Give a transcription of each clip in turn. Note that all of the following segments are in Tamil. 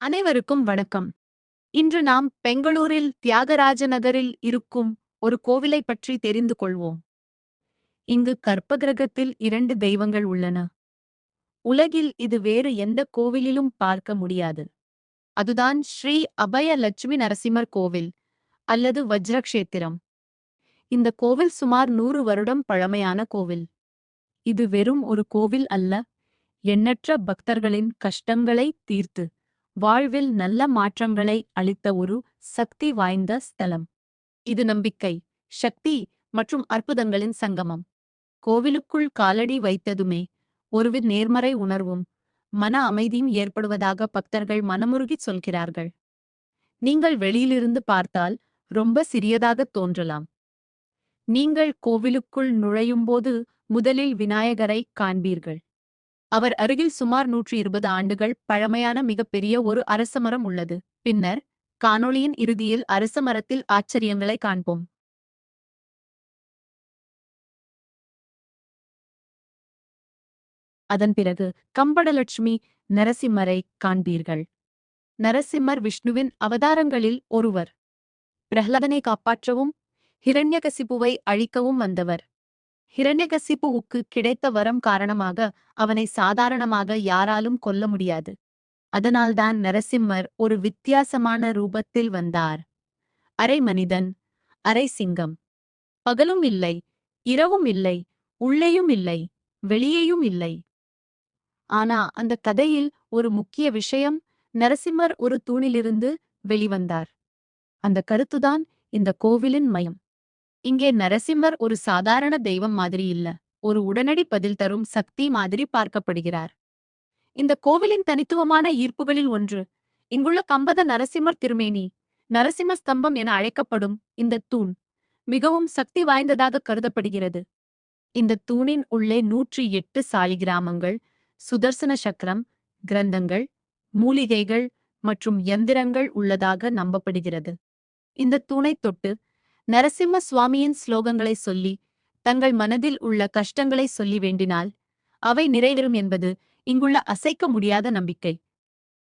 அனைவருக்கும் வணக்கம். இன்று நாம் பெங்களூரில் தியாகராஜ நகரில் இருக்கும் ஒரு கோவிலை பற்றி தெரிந்து கொள்வோம். இங்கு கற்பகிரகத்தில் 2 தெய்வங்கள் உள்ளன. உலகில் இது வேறு எந்த கோவிலிலும் பார்க்க முடியாது. அதுதான் ஸ்ரீ அபய லட்சுமி நரசிம்மர் கோவில் அல்லது வஜ்ரக்ஷேத்திரம். இந்த கோவில் சுமார் 100 வருடம் பழமையான கோவில். இது வெறும் ஒரு கோவில் அல்ல, எண்ணற்ற பக்தர்களின் கஷ்டங்களை தீர்த்து வாழ்வில் நல்ல மாற்றங்களை அளித்த ஒரு சக்தி வாய்ந்த ஸ்தலம். இது நம்பிக்கை, சக்தி மற்றும் அற்புதங்களின் சங்கமம். கோவிலுக்குள் காலடி வைத்ததுமே ஒருவித நேர்மறை உணர்வும் மன அமைதியும் ஏற்படுவதாக பக்தர்கள் மனமுருகி சொல்கிறார்கள். நீங்கள் வெளியிலிருந்து பார்த்தால் ரொம்ப சிறியதாக தோன்றலாம். நீங்கள் கோவிலுக்குள் நுழையும்போது முதலில் விநாயகரை காண்பீர்கள். அவர் அருகில் சுமார் 120 ஆண்டுகள் பழமையான மிகப்பெரிய ஒரு அரசமரம் உள்ளது. பின்னர் காணொளியின் இறுதியில் அரசமரத்தில் ஆச்சரியங்களை காண்போம். அதன் பிறகு கம்படலட்சுமி நரசிம்மரை காண்பீர்கள். நரசிம்மர் விஷ்ணுவின் அவதாரங்களில் ஒருவர். பிரஹ்லாதனை காப்பாற்றவும் ஹிரண்யகசிபுவை அழிக்கவும் வந்தவர். ஹிரண்யகசிபுவுக்கு கிடைத்த வரம் காரணமாக அவனை சாதாரணமாக யாராலும் கொல்ல முடியாது. அதனால்தான் நரசிம்மர் ஒரு வித்தியாசமான ரூபத்தில் வந்தார். அரை மனிதன், அரை சிங்கம். பகலும் இல்லை, இரவும் இல்லை, உள்ளேயும் இல்லை, வெளியேயும் இல்லை. ஆனா அந்த கதையில் ஒரு முக்கிய விஷயம், நரசிம்மர் ஒரு தூணிலிருந்து வெளிவந்தார். அந்த கருத்துதான் இந்த கோவிலின் மையம். இங்கே நரசிம்மர் ஒரு சாதாரண தெய்வம் மாதிரி இல்ல, ஒரு உடனடி பதில் தரும் சக்தி மாதிரி பார்க்கப்படுகிறார். இந்த கோவிலின் தனித்துவமான ஈர்ப்புகளில் ஒன்று, இங்குள்ள கம்பத நரசிம்மர் திருமேனி. நரசிம்ம ஸ்தம்பம் என அழைக்கப்படும் இந்த தூண் மிகவும் சக்தி வாய்ந்ததாக கருதப்படுகிறது. இந்த தூணின் உள்ளே 108 சாலிகிராமங்கள், சுதர்சன சக்கரம், கிரந்தங்கள், மூலிகைகள் மற்றும் யந்திரங்கள் உள்ளதாக நம்பப்படுகிறது. இந்த தூணை தொட்டு நரசிம்ம சுவாமியின் ஸ்லோகங்களை சொல்லி தங்கள் மனதில் உள்ள கஷ்டங்களை சொல்லி வேண்டினால் அவை நிறைவேறும் என்பது இங்குள்ள அசைக்க முடியாத நம்பிக்கை.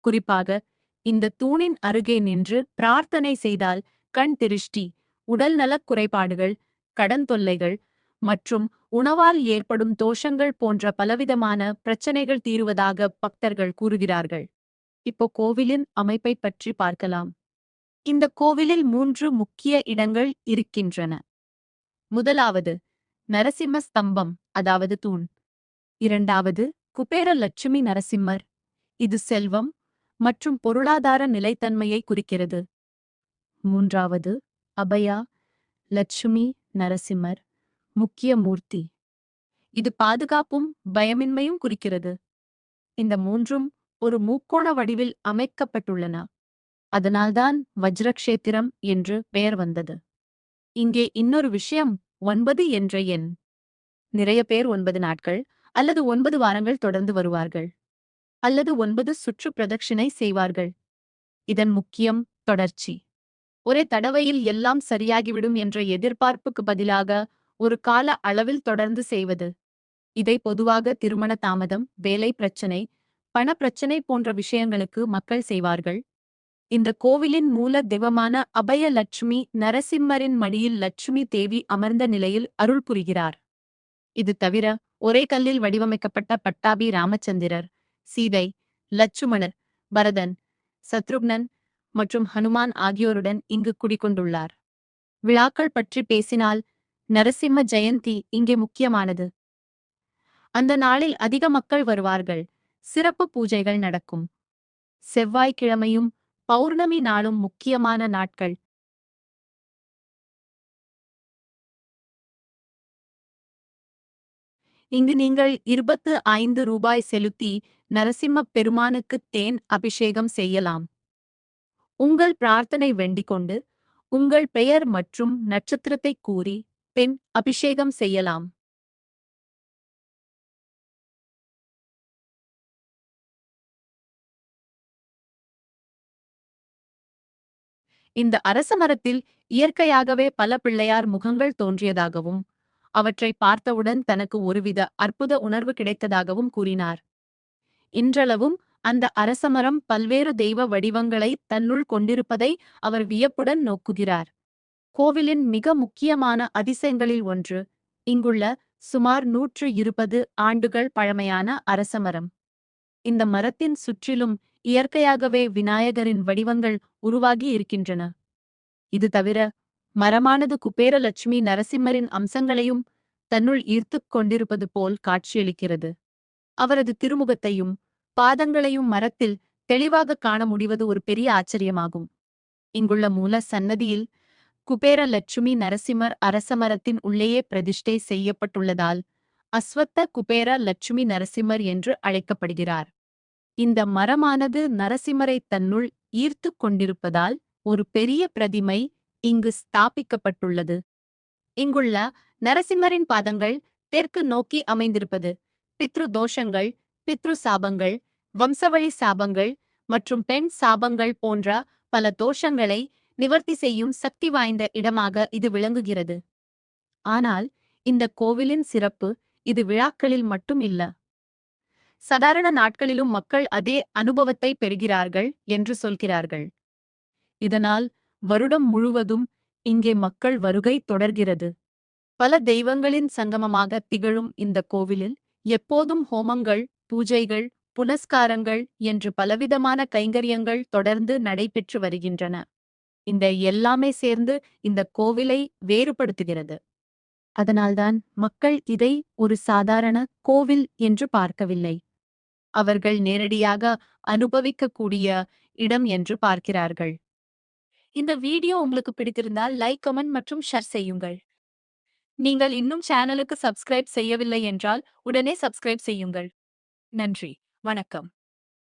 குறிப்பாக இந்த தூணின் அருகே நின்று பிரார்த்தனை செய்தால் கண் திருஷ்டி, உடல் நலக் குறைபாடுகள், கடன் தொல்லைகள் மற்றும் உணவால் ஏற்படும் தோஷங்கள் போன்ற பலவிதமான பிரச்சனைகள் தீருவதாக பக்தர்கள் கூறுகிறார்கள். இப்போ கோவிலின் அமைப்பை பற்றி பார்க்கலாம். இந்த கோவிலில் 3 முக்கிய இடங்கள் இருக்கின்றன. முதலாவது நரசிம்ம ஸ்தம்பம், அதாவது தூண். இரண்டாவது குபேர லட்சுமி நரசிம்மர். இது செல்வம் மற்றும் பொருளாதார நிலைத்தன்மையை குறிக்கிறது. மூன்றாவது அபயா லட்சுமி நரசிம்மர், முக்கிய மூர்த்தி. இது பாதுகாப்பும் பயமின்மையும் குறிக்கிறது. இந்த மூன்றும் ஒரு முக்கோண வடிவில் அமைக்கப்பட்டுள்ளன. அதனால்தான் வஜ்ரக்ஷேத்திரம் என்று பெயர் வந்தது. இங்கே இன்னொரு விஷயம், 9 என்ற எண். நிறைய பேர் 9 நாட்கள் அல்லது 9 வாரங்கள் தொடர்ந்து வருவார்கள், அல்லது 9 சுற்று பிரதட்சிணை செய்வார்கள். இதன் முக்கியம் தொடர்ச்சி. ஒரே தடவையில் எல்லாம் சரியாகிவிடும் என்ற எதிர்பார்ப்புக்கு பதிலாக ஒரு கால அளவில் தொடர்ந்து செய்வது. இதை பொதுவாக திருமண தாமதம், வேலை பிரச்சனை, பண பிரச்சனை போன்ற விஷயங்களுக்கு மக்கள் செய்வார்கள். இந்த கோவிலின் மூல தெய்வமான அபய லட்சுமி நரசிம்மரின் மடியில் லட்சுமி தேவி அமர்ந்த நிலையில் அருள் புரிகிறார். இது தவிர ஒரே கல்லில் வடிவமைக்கப்பட்ட பட்டாபி ராமச்சந்திரர், சீதை, லட்சுமணர், பரதன், சத்ருக்னன் மற்றும் ஹனுமான் ஆகியோருடன் இங்கு குடிகொண்டுள்ளார். விழாக்கள் பற்றி பேசினால் நரசிம்ம ஜெயந்தி இங்கே முக்கியமானது. அந்த நாளில் அதிக மக்கள் வருவார்கள். சிறப்பு பூஜைகள் நடக்கும். செவ்வாய்க்கிழமையும் பௌர்ணமி நாளும் முக்கியமான நாட்கள். இங்கு நீங்கள் 25 ரூபாய் செலுத்தி நரசிம்ம பெருமானுக்கு தேன் அபிஷேகம் செய்யலாம். உங்கள் பிரார்த்தனை வேண்டிக்கொண்டு உங்கள் பெயர் மற்றும் நட்சத்திரத்தை கூறி பின் அபிஷேகம் செய்யலாம். இந்த அரச மரத்தில் இயற்கையாகவே பல பிள்ளையார் முகங்கள் தோன்றியதாகவும் அவற்றை பார்த்தவுடன் தனக்கு ஒருவித அற்புத உணர்வு கிடைத்ததாகவும் கூறினார். இன்றளவும் அந்த அரசமரம் பல்வேறு தெய்வ வடிவங்களை தன்னுள் கொண்டிருப்பதை அவர் வியப்புடன் நோக்குகிறார். கோவிலின் மிக முக்கியமான அதிசயங்களில் ஒன்று இங்குள்ள சுமார் 120 ஆண்டுகள் பழமையான அரசமரம். இந்த மரத்தின் சுற்றிலும் இயற்கையாகவே விநாயகரின் வடிவங்கள் உருவாகி இருக்கின்றன. இது தவிர மரமானது குபேரலட்சுமி நரசிம்மரின் அம்சங்களையும் தன்னுள் ஈர்த்துக் கொண்டிருப்பது போல் காட்சியளிக்கிறது. அவரது திருமுகத்தையும் பாதங்களையும் மரத்தில் தெளிவாக காண முடிவது ஒரு பெரிய ஆச்சரியமாகும். இங்குள்ள மூல சன்னதியில் குபேர லட்சுமி நரசிம்மர் அரசமரத்தின் உள்ளேயே பிரதிஷ்டை செய்யப்பட்டுள்ளதால் அஸ்வத்த குபேர லட்சுமி நரசிம்மர் என்று அழைக்கப்படுகிறார். இந்த மரமானது நரசிம்மரை தன்னுள் ஈர்த்துக் கொண்டிருப்பதால் ஒரு பெரிய பிரதிமை இங்கு ஸ்தாபிக்கப்பட்டுள்ளது. இங்குள்ள நரசிம்மரின் பாதங்கள் தெற்கு நோக்கி அமைந்திருப்பது பித்ரு தோஷங்கள், பித்ரு சாபங்கள், வம்சவழி சாபங்கள் மற்றும் பெண் சாபங்கள் போன்ற பல தோஷங்களை நிவர்த்தி செய்யும் சக்தி வாய்ந்த இடமாக இது விளங்குகிறது. ஆனால் இந்த கோவிலின் சிறப்பு இது விழாக்களில் மட்டும் இல்ல. சாதாரண நாட்களிலும் மக்கள் அதே அனுபவத்தை பெறுகிறார்கள் என்று சொல்கிறார்கள். இதனால் வருடம் முழுவதும் இங்கே மக்கள் வருகை தொடர்கிறது. பல தெய்வங்களின் சங்கமமாக திகழும் இந்த கோவிலில் எப்போதும் ஹோமங்கள், பூஜைகள், புனஸ்காரங்கள் என்று பலவிதமான கைங்கரியங்கள் தொடர்ந்து நடைபெற்று வருகின்றன. இந்த எல்லாமே சேர்ந்து இந்த கோவிலை வேறுபடுத்துகிறது. அதனால்தான் மக்கள் இதை ஒரு சாதாரண கோவில் என்று பார்க்கவில்லை. அவர்கள் நேரடியாக அனுபவிக்கக்கூடிய இடம் என்று பார்க்கிறார்கள். இந்த வீடியோ உங்களுக்கு பிடித்திருந்தால் லைக், கமெண்ட் மற்றும் ஷேர் செய்யுங்கள். நீங்கள் இன்னும் சேனலுக்கு சப்ஸ்கிரைப் செய்யவில்லை என்றால் உடனே சப்ஸ்கிரைப் செய்யுங்கள். நன்றி. வணக்கம்.